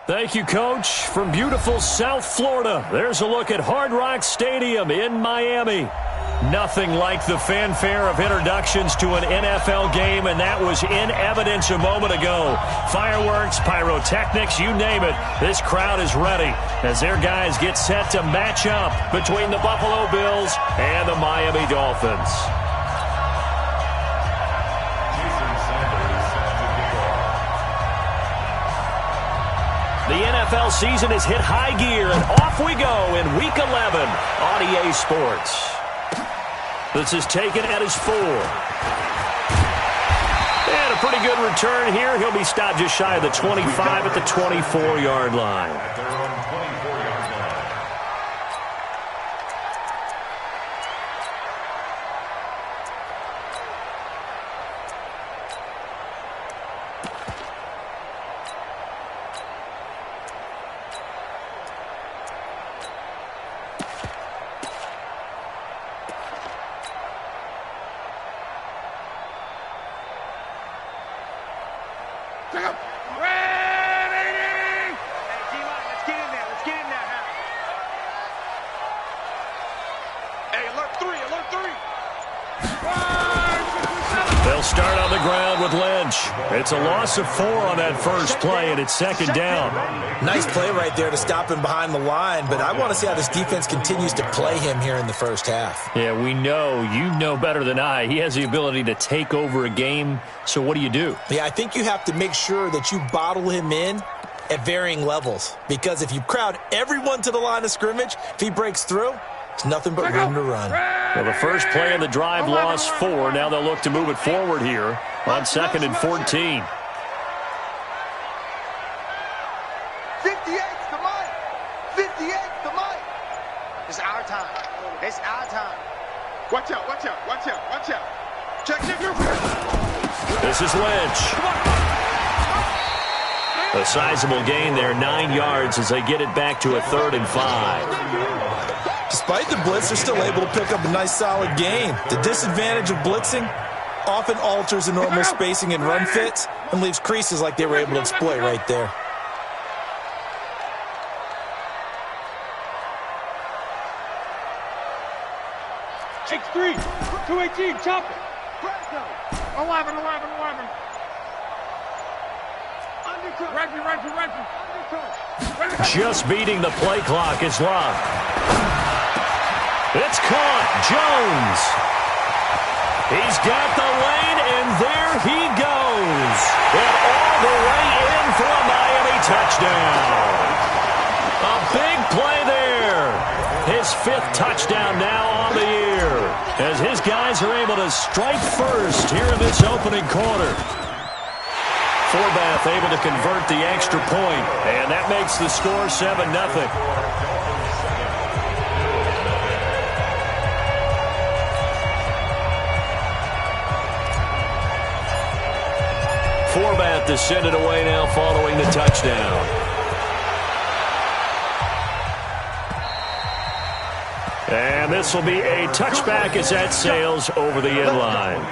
Thank you, Coach. From beautiful South Florida, there's a look at Hard Rock Stadium in Miami. Nothing like the fanfare of introductions to an NFL game, and that was in evidence a moment ago. Fireworks, pyrotechnics, you name it. This crowd is ready as their guys get set to match up between the Buffalo Bills and the Miami Dolphins. The NFL season has hit high gear, and off we go in Week 11 on EA Sports. This is taken at his 4. And a pretty good return here. He'll be stopped just shy of the 25 at the 24-yard line. Start on the ground with Lynch. It's a loss of 4 on that first play, and it's second down. Nice play right there to stop him behind the line, but I want to see how this defense continues to play him here in the first half. Yeah, we know. You know better than I. He has the ability to take over a game, so what do? Yeah, I think you have to make sure that you bottle him in at varying levels, because if you crowd everyone to the line of scrimmage, if he breaks through, it's nothing but room to run. Well, the first play of the drive lost 4. Now they'll look to move it forward here on 2nd and 14. 58's the mic. 58's the mic. It's our time. It's our time. Watch out, watch out, watch out, watch out. Check. This is Lynch. A sizable gain there, 9 yards as they get it back to a 3rd and 5. Despite the blitz, they're still able to pick up a nice, solid gain. The disadvantage of blitzing often alters the normal spacing and run fits and leaves creases like they were able to exploit right there. X3, 218, chop it. 11. Right. Just beating the play clock is Love. It's caught. Jones. He's got the lane, and there he goes. And all the way in for a Miami touchdown. A big play there. His 5th touchdown now on the year, as his guys are able to strike first here in this opening quarter. Forbath able to convert the extra point, and that makes the score 7-0. Forbath to send it away now following the touchdown. And this will be a touchback as that sails over the end line.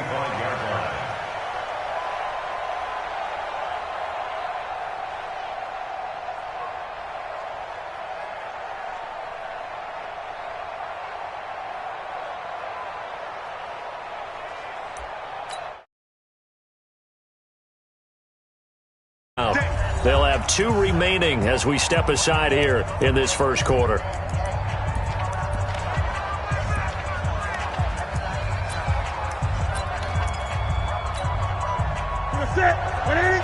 They'll have 2 remaining as we step aside here in this first quarter. Set. 180.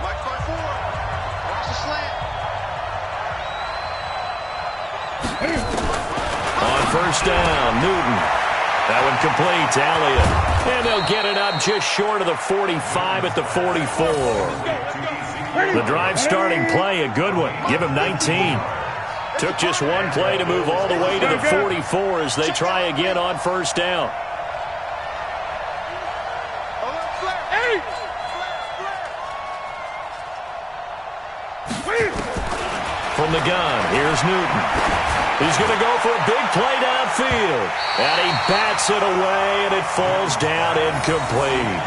Mike 5-4. Watch the slant. On first down, Newton. That one complete to Elliott. And they'll get it up just short of the 45 at the 44. The drive starting play, a good one. Give him 19. Took just one play to move all the way to the 44 as they try again on first down. From the gun, here's Newton. He's going to go for a big play downfield. And he bats it away, and it falls down incomplete.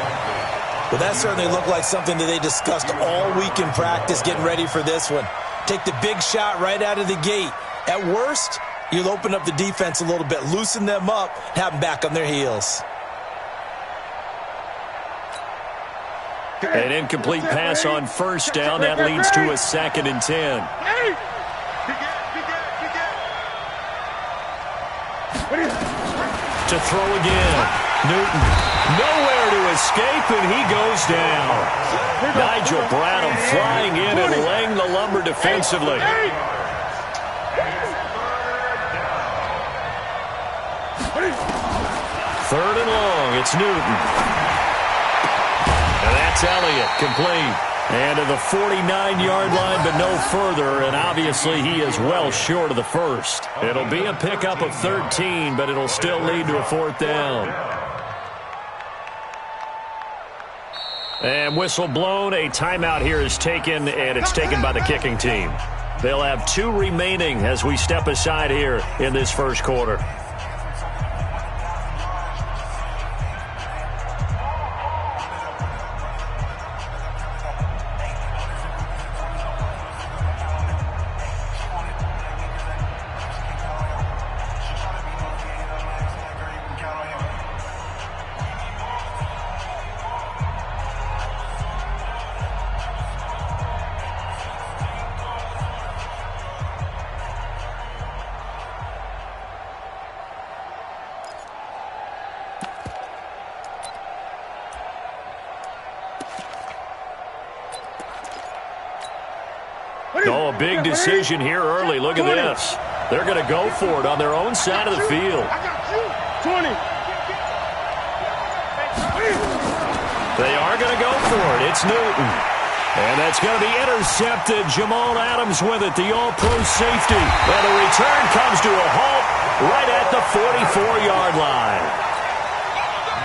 Well, that certainly looked like something that they discussed all week in practice getting ready for this one. Take the big shot right out of the gate. At worst, you'll open up the defense a little bit, loosen them up, and have them back on their heels. An incomplete pass on first down. That leads to a 2nd and 10. To throw again. Newton. Nowhere to escape, and he goes down. Nigel Bradham flying in and laying the lumber defensively. Third and long. It's Newton. And that's Elliott, complete. And to the 49-yard line, but no further, and obviously he is well short of the first. It'll be a pickup of 13, but it'll still lead to a 4th down. And whistle blown, a timeout here is taken, and it's taken by the kicking team. They'll have 2 remaining as we step aside here in this first quarter. Oh, a big decision here early. Look at this. They're going to go for it on their own side of the field. 20. They are going to go for it. It's Newton. And that's going to be intercepted. Jamal Adams with it, the all-pro safety. And the return comes to a halt right at the 44-yard line.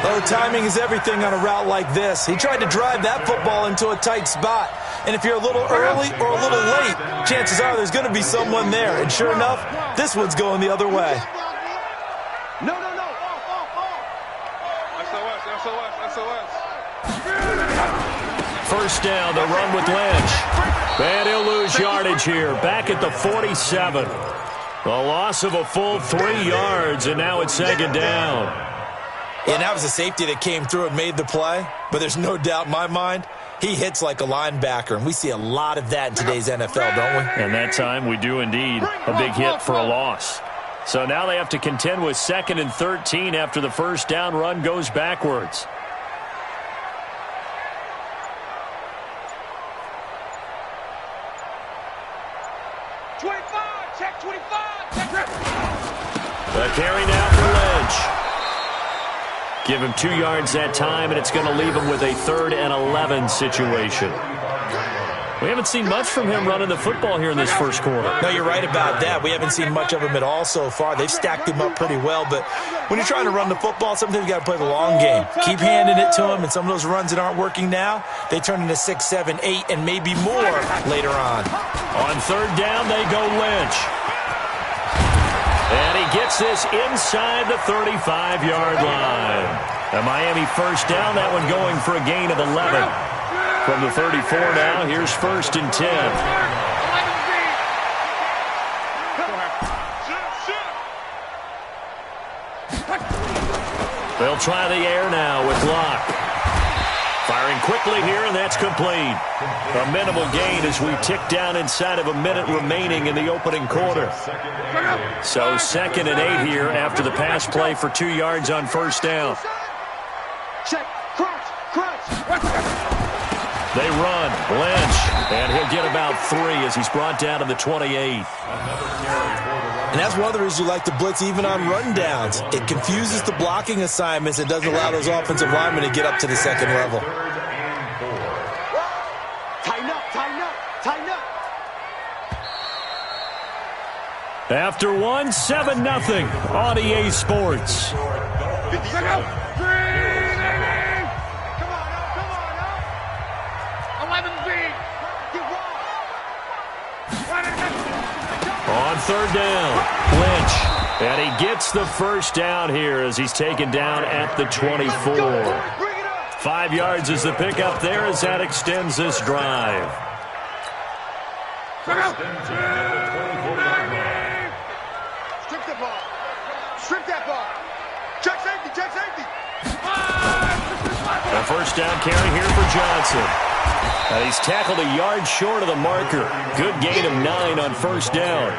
Oh, timing is everything on a route like this. He tried to drive that football into a tight spot. And if you're a little early or a little late, chances are there's going to be someone there. And sure enough, this one's going the other way. No. First down, the run with Lynch. And he'll lose yardage here. Back at the 47. A loss of a full 3 yards, and now it's 2nd down. And that was a safety that came through and made the play. But there's no doubt in my mind, he hits like a linebacker, and we see a lot of that in today's NFL, don't we? And that time we do indeed. A big hit for a loss. So now they have to contend with 2nd and 13 after the first down run goes backwards. The carry now for Lynch. Give him 2 yards that time, and it's going to leave him with a 3rd and 11 situation. We haven't seen much from him running the football here in this first quarter. No, you're right about that. We haven't seen much of him at all so far. They've stacked him up pretty well, but when you're trying to run the football, sometimes you got to play the long game. Keep handing it to him, and some of those runs that aren't working now, they turn into 6, 7, 8, and maybe more later on. On 3rd down, they go Lynch. And he gets this inside the 35-yard line. A Miami first down, that one going for a gain of 11. From the 34 now, here's 1st and 10. They'll try the air now with Locke. Firing quickly here, and that's complete. A minimal gain as we tick down inside of a minute remaining in the opening quarter. So 2nd and 8 here after the pass play for 2 yards on first down. Check. Crunch. They run. Lynch. And he'll get about 3 as he's brought down to the 28. And that's one of the reasons you like to blitz even on rundowns. It confuses the blocking assignments and doesn't allow those offensive linemen to get up to the second level. Tighten up. After 1, 7-0 on EA Sports. On 3rd down, Lynch. And he gets the first down here as he's taken down at the 24. 5 yards is the pickup there as that extends this drive. Strip the ball. Strip that ball. Check safety, check safety. A first down carry here for Johnson. And he's tackled a yard short of the marker. Good gain of 9 on first down.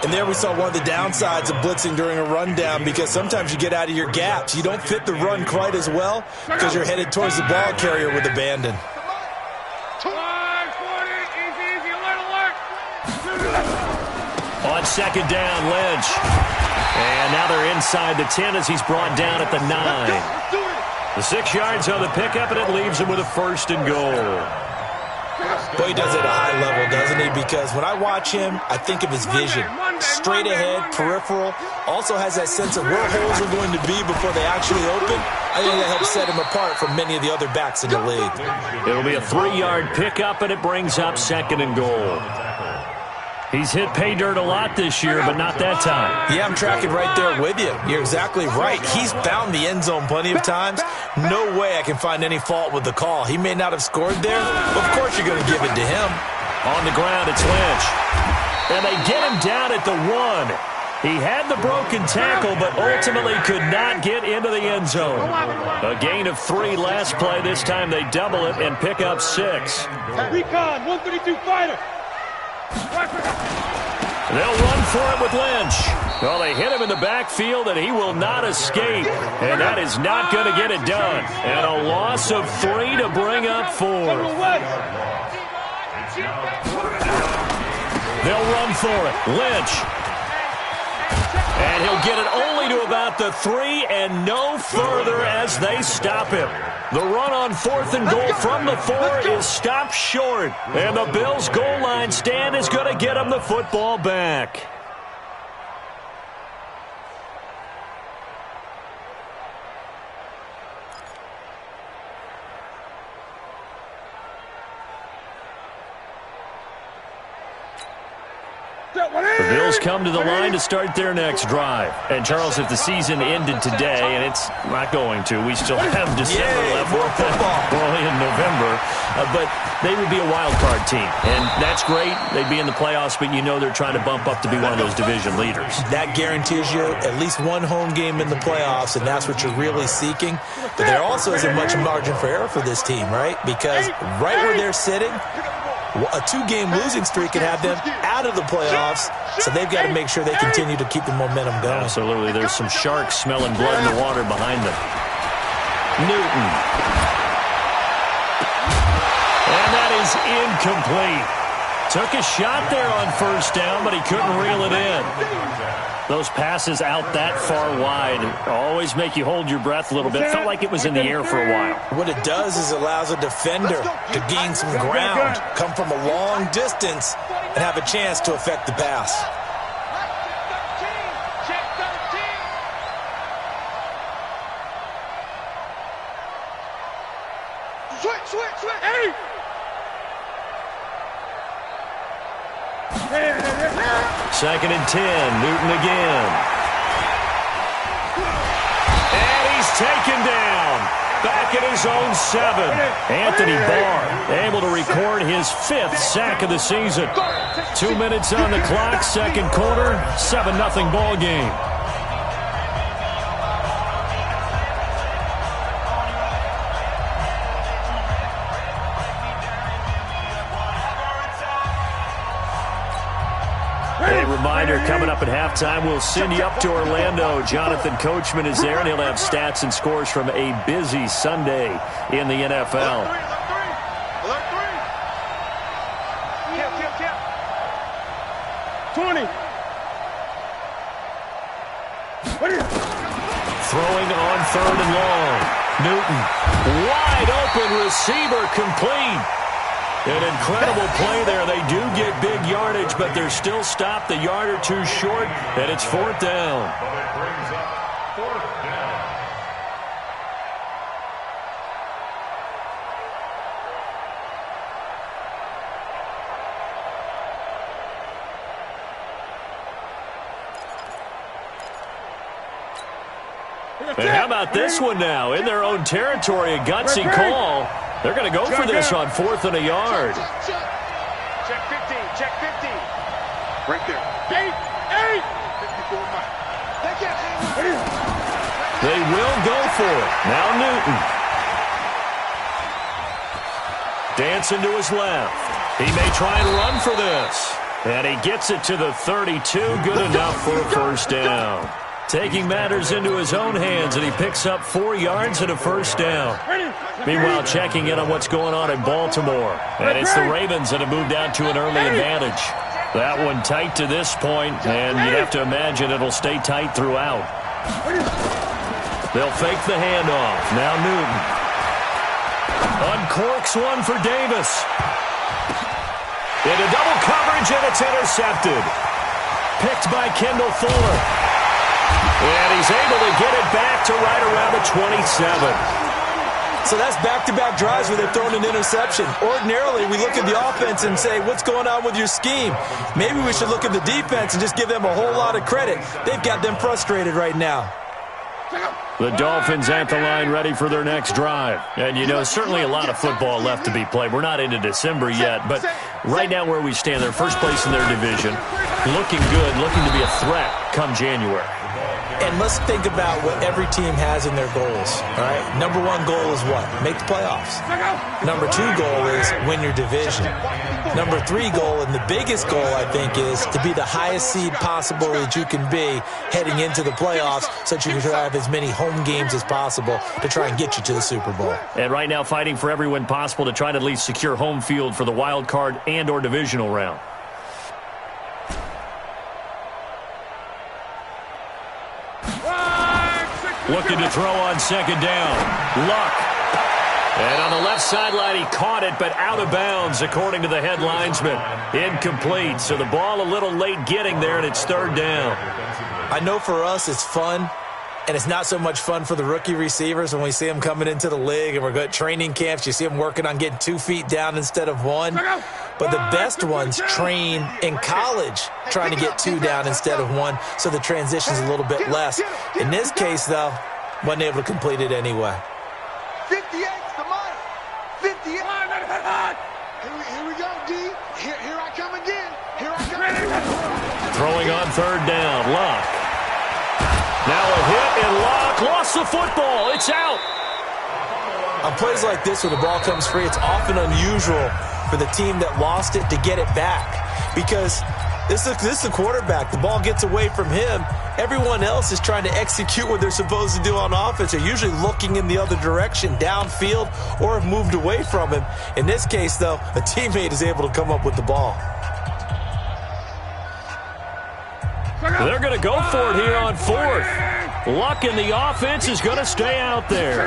And there we saw one of the downsides of blitzing during a rundown, because sometimes you get out of your gaps. You don't fit the run quite as well because you're headed towards the ball carrier with abandon. On second down, Lynch. And now they're inside the 10 as he's brought down at the 9. The 6 yards on the pickup, and it leaves him with a first and goal. Boy, he does it at a high level, doesn't he? Because when I watch him, I think of his vision. Straight ahead, peripheral. Also has that sense of where holes are going to be before they actually open. I think that helps set him apart from many of the other backs in the league. It'll be a 3-yard pickup, and it brings up second and goal. He's hit pay dirt a lot this year, but not that time. Yeah, I'm tracking right there with you. You're exactly right. He's found the end zone plenty of times. No way I can find any fault with the call. He may not have scored there, but of course you're going to give it to him. On the ground, it's Lynch. And they get him down at the 1. He had the broken tackle, but ultimately could not get into the end zone. A gain of 3 last play. This time they double it and pick up 6. Recon, 132 fighter. They'll run for it with Lynch. Well, they hit him in the backfield, and he will not escape. And that is not going to get it done. And a loss of 3 to bring up 4. They'll run for it. Lynch. And he'll get it only to about the 3 and no further as they stop him. The run on 4th and goal from the 4 is stopped short. And the Bills' goal line stand is going to get them the football back. The Bills come to the line to start their next drive. And, Charles, if the season ended today, and it's not going to, we still have December left. More football. We're only in November. But they would be a wild card team. And that's great. They'd be in the playoffs, but you know they're trying to bump up to be one of those division leaders. That guarantees you at least one home game in the playoffs, and that's what you're really seeking. But there also isn't much margin for error for this team, right? Because right where they're sitting, a 2-game losing streak could have them out of the playoffs, so they've got to make sure they continue to keep the momentum going. Absolutely. There's some sharks smelling blood in the water behind them. Newton. And that is incomplete. Took a shot there on first down, but he couldn't reel it in. Those passes out that far wide always make you hold your breath a little bit. Felt like it was in the air for a while. What it does is allows a defender to gain some ground, come from a long distance, and have a chance to affect the pass. Switch. Hey! Second and 10. Newton again. And he's taken down. Back at his own 7. Anthony Barr able to record his 5th sack of the season. 2 minutes on the clock, second quarter, 7-0 ball game. Reminder, coming up at halftime, we'll send you up to Orlando. Jonathan Coachman is there, and he'll have stats and scores from a busy Sunday in the NFL. Alert 3. 20. Throwing on 3rd and long. Newton, wide open receiver, complete. An incredible play there. They do get big yardage, but they're still stopped a yard or 2 short, and it's 4th down. And how about this one now? In their own territory, a gutsy call. They're going to go for this on 4th and a yard. Check 50. Check 50. Right there. 8. 54 Mike. They can't hang it. They will go for it. Now Newton. Dancing to his left. He may try and run for this. And he gets it to the 32. Good enough for a first down. Taking matters into his own hands, and he picks up 4 yards and a first down. Meanwhile, checking in on what's going on in Baltimore. And it's the Ravens that have moved out to an early advantage. That one tight to this point, and you'd have to imagine it'll stay tight throughout. They'll fake the handoff. Now Newton. Uncorks one for Davis. Into double coverage, and it's intercepted. Picked by Kendall Fuller. And he's able to get it back to right around the 27. So that's back-to-back drives where they've thrown an interception. Ordinarily, we look at the offense and say, what's going on with your scheme? Maybe we should look at the defense and just give them a whole lot of credit. They've got them frustrated right now. The Dolphins at the line ready for their next drive. And, you know, certainly a lot of football left to be played. We're not into December yet, but right now where we stand, they're first place in their division. Looking good, looking to be a threat come January. And let's think about what every team has in their goals, all right? Number 1 goal is what? Make the playoffs. Number 2 goal is win your division. Number 3 goal, and the biggest goal, I think, is to be the highest seed possible that you can be heading into the playoffs so that you can have as many home games as possible to try and get you to the Super Bowl. And right now fighting for every win possible to try to at least secure home field for the wild card and or divisional round. Looking to throw on second down. Luck. And on the left sideline, he caught it, but out of bounds, according to the head linesman. Incomplete. So the ball a little late getting there, and it's 3rd down. I know for us it's fun, and it's not so much fun for the rookie receivers when we see them coming into the league and we're good at training camps. You see them working on getting 2 feet down instead of 1. But the best ones train in college trying to get 2 down instead of 1, so the transition's a little bit less. In this case, though, wasn't able to complete it anyway. 58's the money. 58. Here we go, D. Here I come again. Here I come. Throwing on 3rd down. Luck. Now a hit, and Luck lost the football. It's out. On plays like this where the ball comes free, it's often unusual for the team that lost it to get it back, because this is the quarterback. The ball gets away from him. Everyone else is trying to execute what they're supposed to do on offense. They're usually looking in the other direction, downfield, or have moved away from him. In this case, though, a teammate is able to come up with the ball. They're going to go for it here on 4th. Luck in the offense is going to stay out there.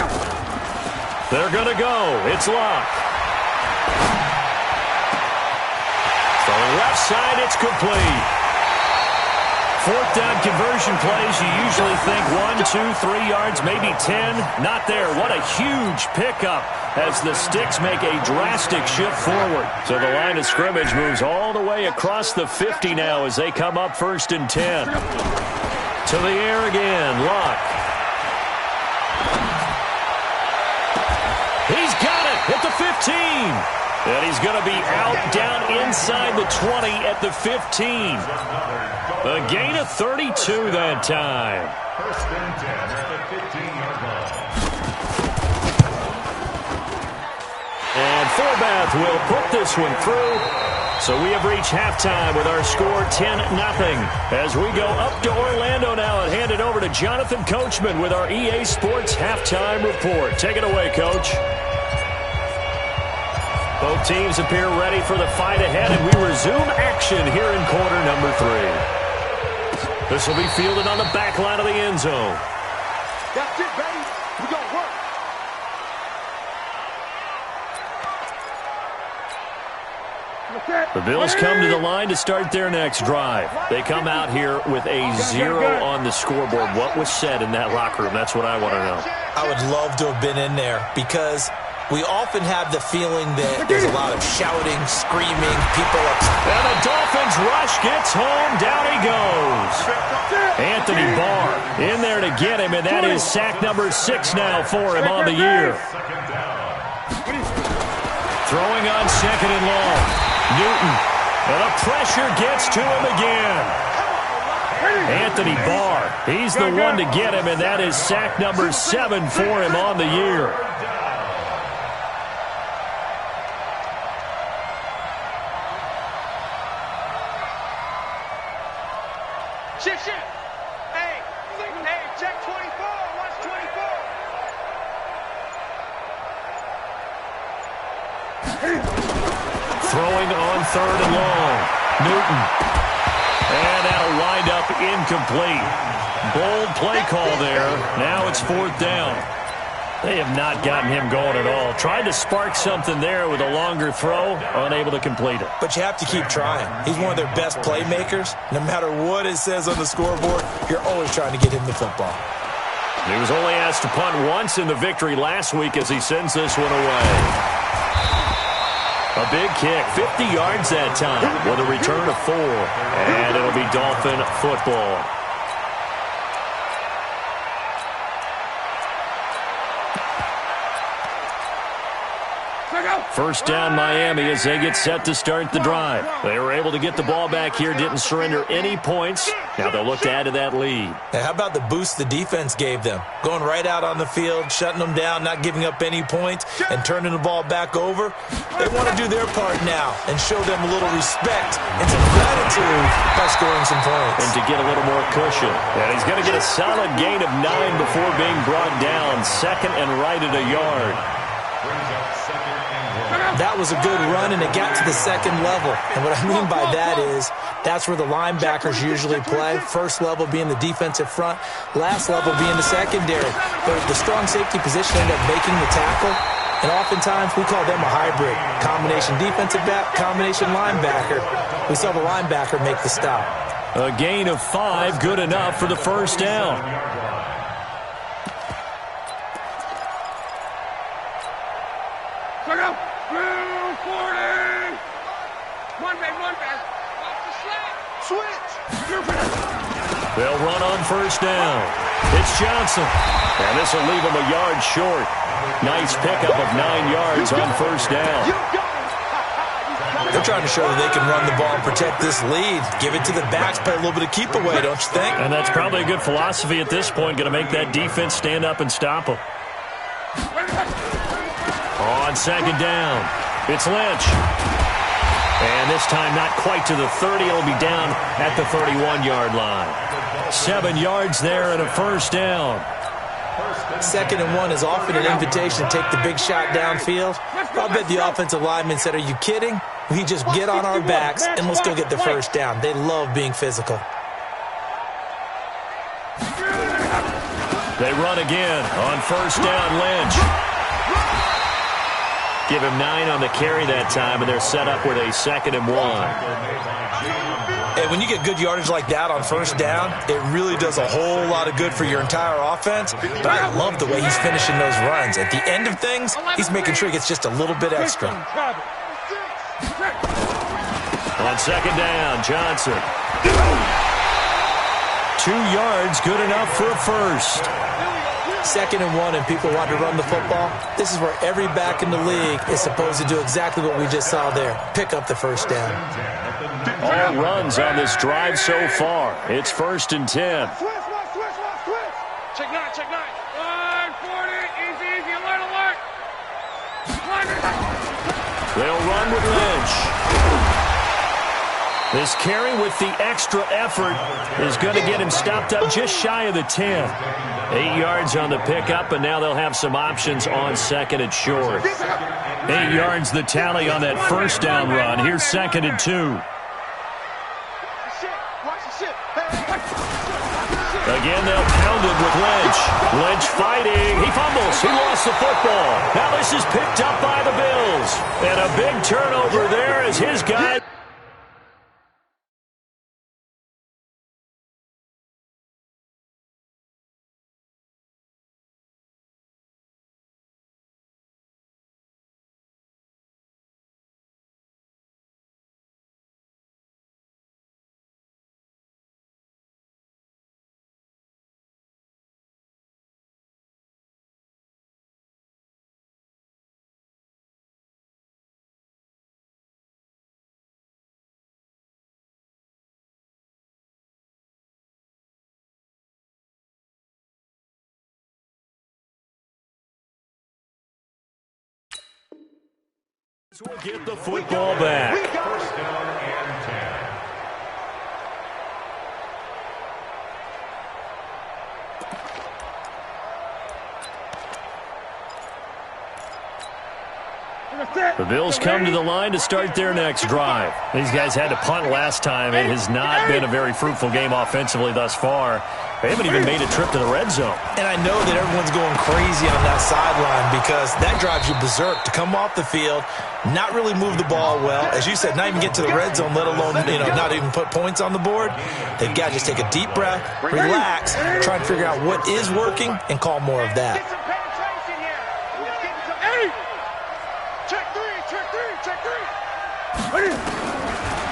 They're going to go. It's Luck. From the left side, it's complete. 4th down conversion plays, you usually think 1, 2, 3 yards, maybe 10. Not there. What a huge pickup as the Sticks make a drastic shift forward. So the line of scrimmage moves all the way across the 50 now as they come up 1st and 10. To the air again, Luck. He's got it at the 15. And he's going to be out down inside the 20 at the 15. A gain of 32 that time. 1st and 10 at the 15-yard line. And Forbath will put this one through. So we have reached halftime with our score 10-0. As we go up to Orlando now and hand it over to Jonathan Coachman with our EA Sports Halftime Report. Take it away, Coach. Both teams appear ready for the fight ahead, and we resume action here in quarter number 3. This will be fielded on the back line of the end zone. That's it, baby. We're going to work. The Bills come to the line to start their next drive. They come out here with a 0 on the scoreboard. What was said in that locker room? That's what I want to know. I would love to have been in there, because We often have the feeling that there's a lot of shouting, screaming, people upset. And the Dolphins rush gets home. Down he goes. Anthony Barr in there to get him, and that is sack number 6 now for him on the year. Throwing on second and long. Newton. And the pressure gets to him again. Anthony Barr, he's the one to get him, and that is sack number 7 for him on the year. Shift. Hey, check 24. Watch 24. Throwing on third and long. Newton. And that'll wind up incomplete. Bold play call there. Now it's 4th down. They have not gotten him going at all. Tried to spark something there with a longer throw, unable to complete it. But you have to keep trying. He's one of their best playmakers. No matter what it says on the scoreboard, you're always trying to get him the football. He was only asked to punt once in the victory last week as he sends this one away. A big kick, 50 yards that time with a return of 4. And it'll be Dolphin football. First down Miami as they get set to start the drive. They were able to get the ball back here, didn't surrender any points. Now they'll look to add to that lead. Now, how about the boost the defense gave them? Going right out on the field, shutting them down, not giving up any points, and turning the ball back over. They want to do their part now and show them a little respect and some gratitude by scoring some points. And to get a little more cushion. And he's going to get a solid gain of 9 before being brought down. Second and right at a yard. That was a good run, and it got to the second level. And what I mean by that is that's where the linebackers usually play. First level being the defensive front, last level being the secondary. But the strong safety position ended up making the tackle. And oftentimes we call them a hybrid. Combination defensive back, combination linebacker. We saw the linebacker make the stop. A gain of 5, good enough for the first down. They'll run on first down. It's Johnson. And this will leave him a yard short. Nice pickup of 9 yards on first down. They're trying to show that they can run the ball and protect this lead. Give it to the backs, play a little bit of keep away, don't you think? And that's probably a good philosophy at this point. Going to make that defense stand up and stop them. On second down, it's Lynch. And this time not quite to the 30. It'll be down at the 31-yard line. 7 yards there and a first down. Second and 1 is often an invitation to take the big shot downfield. I'll bet the offensive lineman said, are you kidding? We just get on our backs and let's go get the first down. They love being physical. They run again on first down, Lynch. Give him 9 on the carry that time, and they're set up with a 2nd and 1. And when you get good yardage like that on first down, it really does a whole lot of good for your entire offense. But I love the way he's finishing those runs. At the end of things, he's making sure he gets just a little bit extra. On second down, Johnson. 2 yards, good enough for a first. 2nd and 1, and people want to run the football. This is where every back in the league is supposed to do exactly what we just saw there. Pick up the first down. All runs on this drive so far. It's 1st and 10. Check 9. 140. Easy. Alert. They'll run with Lynch. This carry with the extra effort is going to get him stopped up just shy of the 10. 8 yards on the pickup, and now they'll have some options on second and short. 8 yards the tally on that first down run. Here's 2nd and 2. Again, they'll pound it with Lynch. Lynch fighting. He fumbles. He lost the football. Now this is picked up by the Bills. And a big turnover there as his guy... We'll get the football back. First down and 10. The Bills come to the line to start their next drive. These guys had to punt last time. It has not been a very fruitful game offensively thus far. They haven't even made a trip to the red zone. And I know that everyone's going crazy on that sideline because that drives you berserk to come off the field, not really move the ball well. As you said, not even get to the red zone, let alone, not even put points on the board. They've got to just take a deep breath, relax, try and figure out what is working, and call more of that.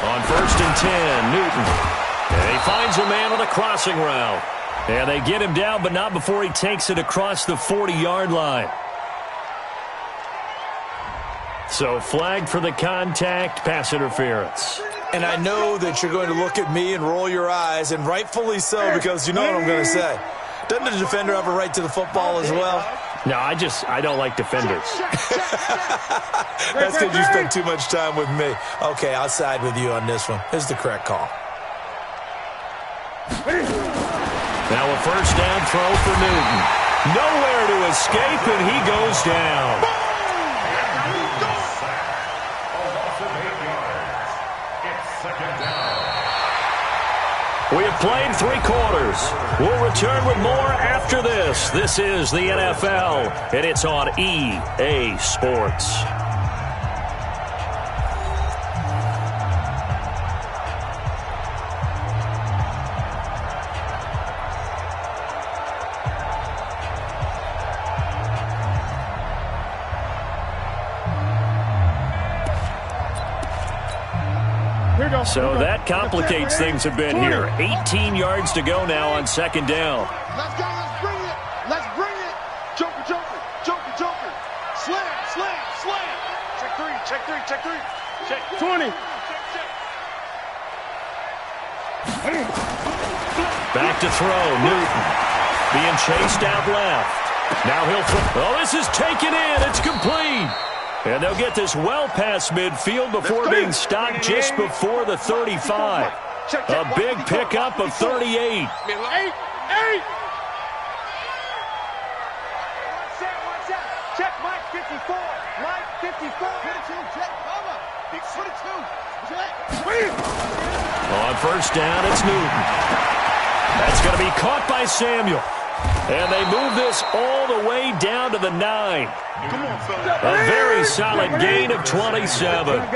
On first and 10, Newton. And he finds a man on a crossing route. And they get him down, but not before he takes it across the 40-yard line. So flagged for the contact, pass interference. And I know that you're going to look at me and roll your eyes, and rightfully so, because you know what I'm going to say. Doesn't the defender have a right to the football as well? No, I don't like defenders. That's because you spend too much time with me. Okay, I'll side with you on this one. Here's the correct call. Now a first down throw for Newton. Nowhere to escape, and he goes down. We have played 3 quarters. We'll return with more after this. This is the NFL, and it's on EA Sports. So that complicates things a bit here. 18 yards to go now on second down. Let's go. Let's bring it. Let's bring it. Joker, Joker, Joker, Joker. Slam, slam, slam. Check 3, check 3, check 3. Check 20. Back to throw, Newton. Being chased out left. Now he'll throw. Oh, this is taken in. It's complete. And they'll get this well past midfield before being stopped just before the 35. A big pickup of 38. 8. Watch out. Check Mike 54. Mike 54. 22. Check cover. Big 22. On first down, it's Newton. That's going to be caught by Samuel. And they move this all the way down to the 9. A very solid gain of 27.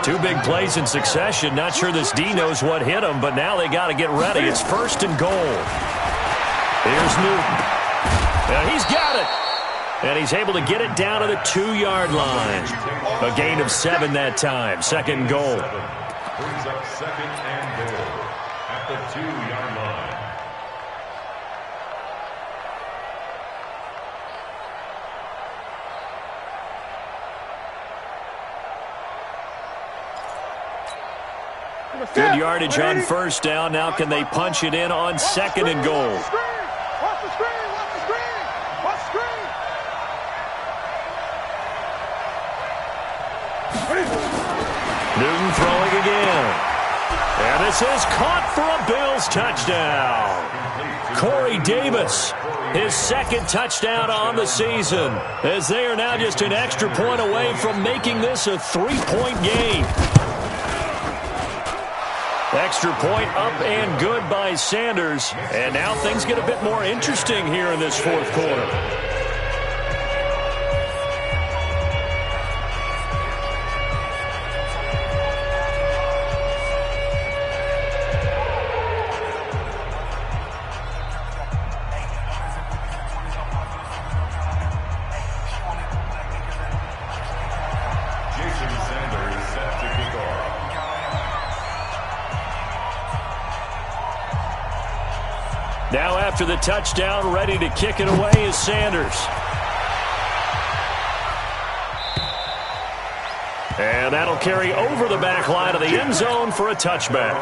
2 big plays in succession. Not sure this D knows what hit him, but now they got to get ready. It's first and goal. Here's Newton. And he's got it. And he's able to get it down to the 2-yard line. A gain of 7 that time. Second goal. Brings up second and goal at the 2-yard line. Good yardage on first down. Now can they punch it in on second and goal? Watch the screen. Watch the screen. Watch the screen. Newton throwing again. And this is caught for a Bills touchdown. Corey Davis, his second touchdown on the season, as they are now just an extra point away from making this a 3-point game. Extra point up and good by Sanders. And now things get a bit more interesting here in this fourth quarter. Now after the touchdown, ready to kick it away is Sanders. And that'll carry over the back line of the end zone for a touchback.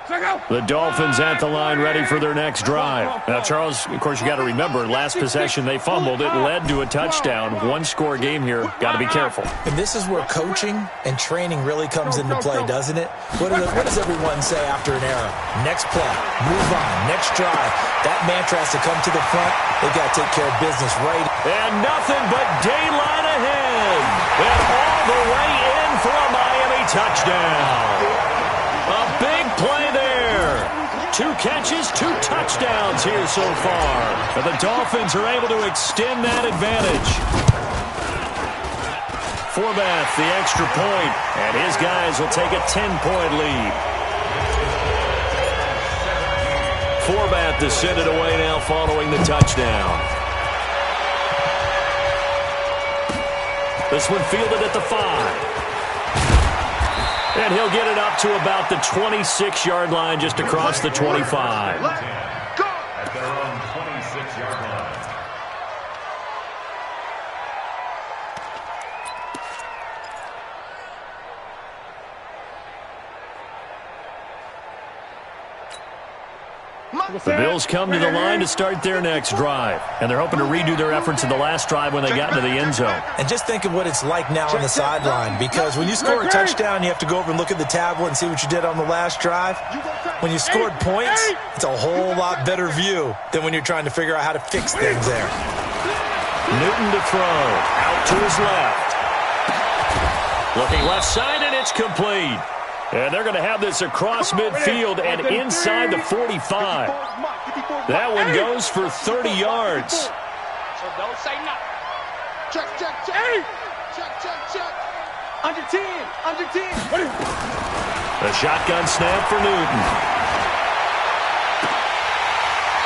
The Dolphins at the line ready for their next drive. Now, Charles, of course, you got to remember, last possession they fumbled. It led to a touchdown. One-score game here. Got to be careful. And this is where coaching and training really comes into play, doesn't it? What does everyone say after an error? Next play, move on, next drive. That mantra has to come to the front. They've got to take care of business right. And nothing but daylight ahead. And all the way in for a Miami touchdown. A big play there. 2 catches, 2 touchdowns here so far. And the Dolphins are able to extend that advantage. Forbath, the extra point, and his guys will take a 10-point lead. Forbath to send it away now following the touchdown. This one fielded at the 5. And he'll get it up to about the 26-yard line just across the 25. At their own 26-yard line. The Bills come to the line to start their next drive. And they're hoping to redo their efforts in the last drive when they got into the end zone. And just think of what it's like now on the sideline. Because when you score a touchdown, you have to go over and look at the tablet and see what you did on the last drive. When you scored points, it's a whole lot better view than when you're trying to figure out how to fix things there. Newton to throw. Out to his left. Looking left side, and it's complete. And they're going to have this across midfield and inside the 45. That one goes for 30 yards. So don't say nothing. Check, check, check. Check, check, check. Under 10. Under 10. The shotgun snap for Newton.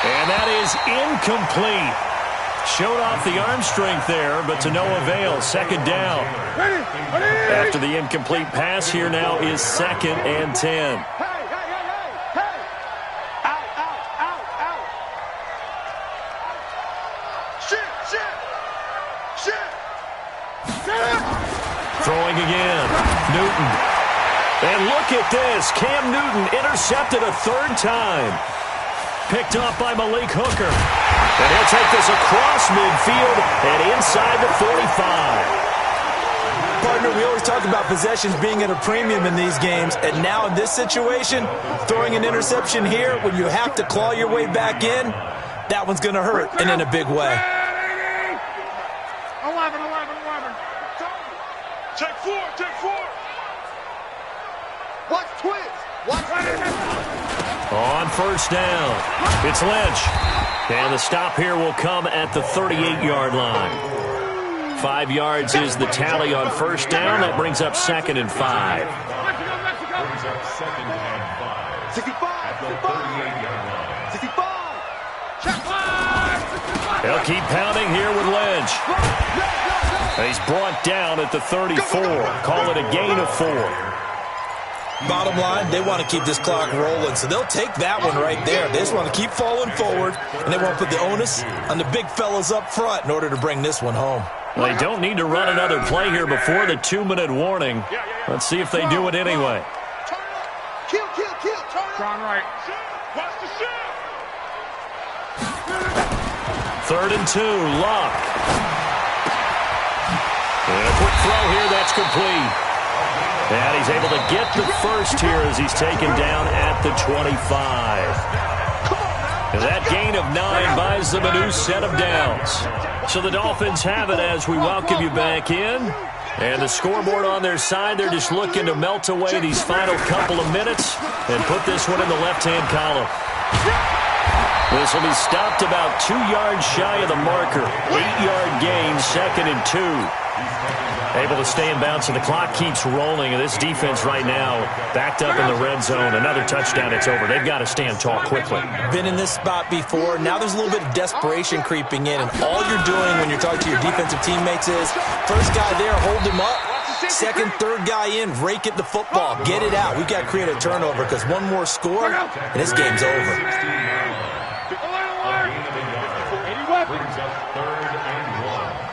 And that is incomplete. Showed off the arm strength there, but to no avail. Second down. After the incomplete pass, here now is 2nd and 10. Hey, hey, hey, hey, hey. Out, out, out, out. Shit, shit. Shit. Throwing again. Newton. And look at this. Cam Newton intercepted a 3rd time. Picked off by Malik Hooker. And he'll take this across midfield and inside the 45. Partner, we always talk about possessions being at a premium in these games. And now in this situation, throwing an interception here when you have to claw your way back in, that one's going to hurt, and in a big way. 11. Check 4, check 4. Watch twist. Watch twist. On first down, it's Lynch. And the stop here will come at the 38-yard line. 5 yards is the tally on first down. That brings up 2nd and 5. Brings up 2nd and 5. 65. At the 38-yard line. 65. Check 5. They'll keep pounding here with Lynch. He's brought down at the 34. Call it a gain of 4. Bottom line, they want to keep this clock rolling, so they'll take that one right there. They just want to keep falling forward, and they want to put the onus on the big fellas up front in order to bring this one home. Well, they don't need to run another play here before the 2-minute warning. Let's see if they do it anyway. Turn up. Kill, kill, kill. Turn up. Strong right. Watch the shit. 3rd and 2, Luck. And a quick throw here, that's complete. And he's able to get the first here as he's taken down at the 25. And that gain of 9 buys them a new set of downs. So the Dolphins have it as we welcome you back in. And the scoreboard on their side, they're just looking to melt away these final couple of minutes and put this one in the left-hand column. This will be stopped about 2 yards shy of the marker. 8-yard gain, 2nd and 2. Able to stay in bounds, and the clock keeps rolling. And this defense right now backed up in the red zone. Another touchdown, it's over. They've got to stand tall quickly. Been in this spot before. Now there's a little bit of desperation creeping in, and all you're doing when you're talking to your defensive teammates is first guy there, hold him up. Second, third guy in, rake at the football. Get it out. We've got to create a turnover because one more score, and this game's over. Brings up 3rd and 1.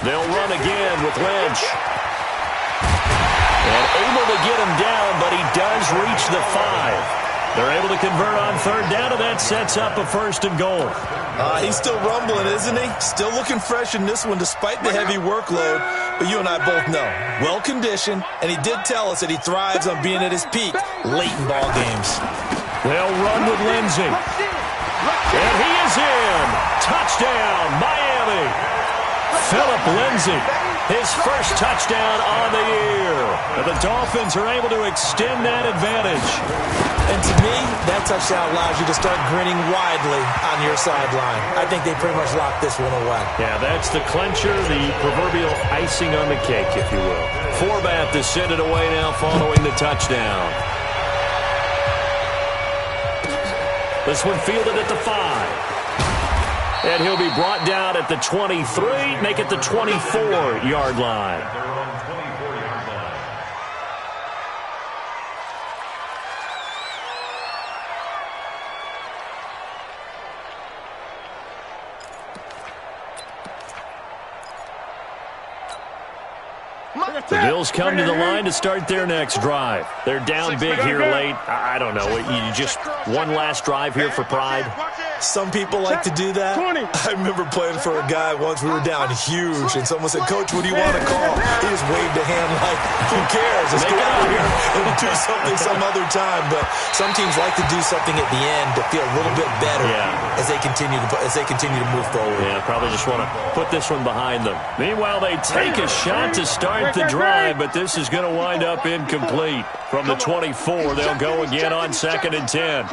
They'll run again with Lynch. And able able to get him down, but he does reach the 5. They're able to convert on third down, and that sets up a 1st and goal. He's still rumbling, isn't he? Still looking fresh in this one despite the heavy workload. But you and I both know, well-conditioned, and he did tell us that he thrives on being at his peak late in ball games. They'll run with Lindsey. And he is in. Touchdown, Miami. Philip Lindsey, his first touchdown on the year. And the Dolphins are able to extend that advantage. And to me, that touchdown allows you to start grinning widely on your sideline. I think they pretty much locked this one away. Yeah, that's the clincher, the proverbial icing on the cake, if you will. Forbath to send it away now following the touchdown. This one fielded at the 5. And he'll be brought down at the 23, make it the 24-yard line. The Bills come to the line to start their next drive. They're down big here late. I don't know. You just one last drive here for pride? Some people like to do that. I remember playing for a guy once. We were down huge, and someone said, "Coach, what do you want to call?" He just waved a hand like, who cares? Let's get out here and do something some other time. But some teams like to do something at the end to feel a little bit better as they continue to move forward. Yeah, probably just want to put this one behind them. Meanwhile, they take a shot to start the drive, but this is going to wind up incomplete. From the 24, they'll go again on 2nd and 10.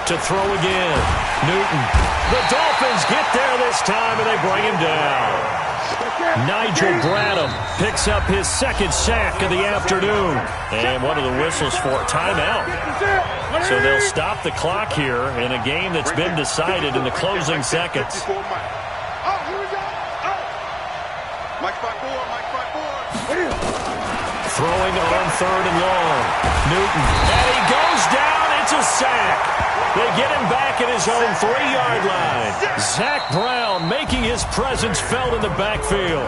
To throw again. Newton. The Dolphins get there this time, and they bring him down. Nigel Bradham picks up his 2nd sack of the afternoon. And one of the whistles for timeout. So they'll stop the clock here in a game that's been decided in the closing seconds. Throwing on 3rd and long. Newton. And he goes down. It's a sack. They get him back at his own 3-yard line. Zach Brown making his presence felt in the backfield.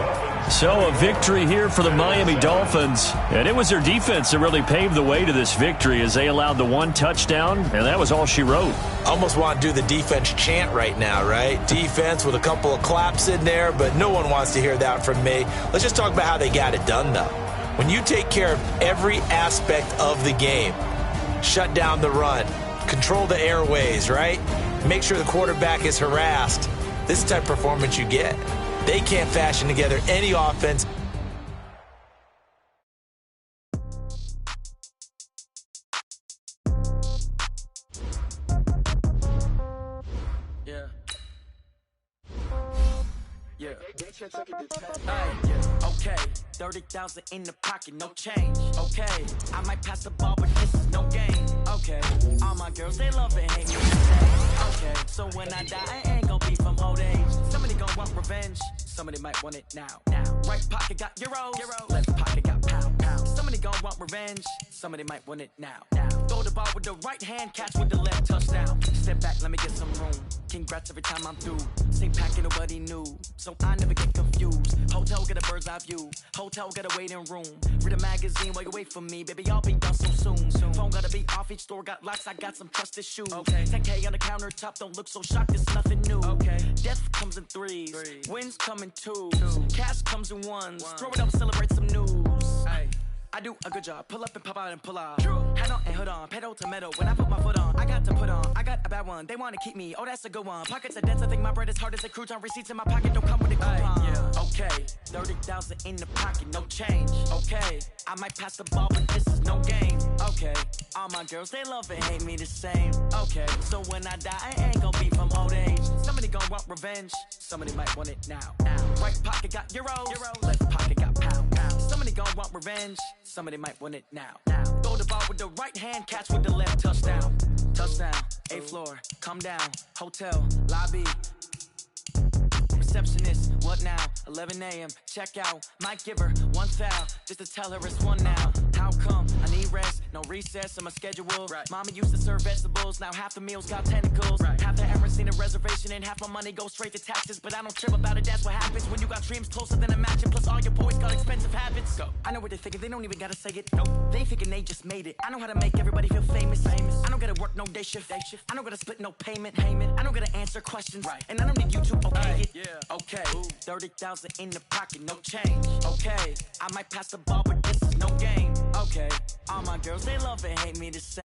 So a victory here for the Miami Dolphins. And it was their defense that really paved the way to this victory as they allowed the 1 touchdown, and that was all she wrote. Almost want to do the defense chant right now, right? Defense with a couple of claps in there, but no one wants to hear that from me. Let's just talk about how they got it done, though. When you take care of every aspect of the game, shut down the run, control the airways, right? Make sure the quarterback is harassed. This is the type of performance you get. They can't fashion together any offense. Okay, 30,000 in the pocket, no change. Okay, I might pass the ball, but this is no game. Okay, all my girls, they love it, hate me the same. Okay, so when I die, I ain't gon' be from old age. Somebody gon' want revenge, somebody might want it now. Right pocket got euros, left pocket got pound. Somebody gon' want revenge, somebody might want it now. Throw the ball with the right hand, catch with the left, touchdown. Step back, let me get some room. Congrats every time I'm through. Same packet, nobody knew, so I never get confused. Hotel get a bird's eye view. Hotel got a waiting room. Read a magazine while you wait for me, baby. I'll be done so soon. Phone gotta be off. Each store got locks. I got some trusted shoes. 10K on the countertop. Don't look so shocked. It's nothing new. Death comes in threes. Wins come in twos. Cash comes in ones. Throw it up, celebrate some news. I do a good job. Pull up and pop out and pull out. Head on and hood on. Pedal to metal. When I put my foot on, I got to put on. I got a bad one. They want to keep me. Oh, that's a good one. Pockets are dense. I think my bread is hard as a crouton. Receipts in my pocket don't come with a coupon. Okay, 30,000 in the pocket, no change. Okay, I might pass the ball, but this is no game. Okay, all my girls, they love it, hate me the same. Okay, so when I die, I ain't gon' be from old age. Somebody gon' want revenge. Somebody might want it now. Right pocket got euros. Left pocket got pound. Somebody gon' want revenge. Somebody might want it now. Throw the ball with the right hand, catch with the left, touchdown. Touchdown, 8th floor, come down. Hotel, lobby. Receptionist, what now? 11 a.m. Check out. Might give her one foul just to tell her it's one now. How come? I need rest, no recess in my schedule. Right. Mama used to serve vegetables, now half the meals got tentacles. Right. Half the errands need a reservation and half my money goes straight to taxes. But I don't trip about it, that's what happens when you got dreams closer than a match. And plus all your boys got expensive habits. Go. I know what they're thinking, they don't even gotta say it. Nope. They thinking they just made it. I know how to make everybody feel famous. I don't gotta work no day shift. I don't gotta split no payment. I don't gotta answer questions. Right. And I don't need you to okay it. Yeah. Okay. 30,000 in the pocket, no change. Okay. I might pass the ball, but this is no game. Okay. All my girls, they love and hate me the same.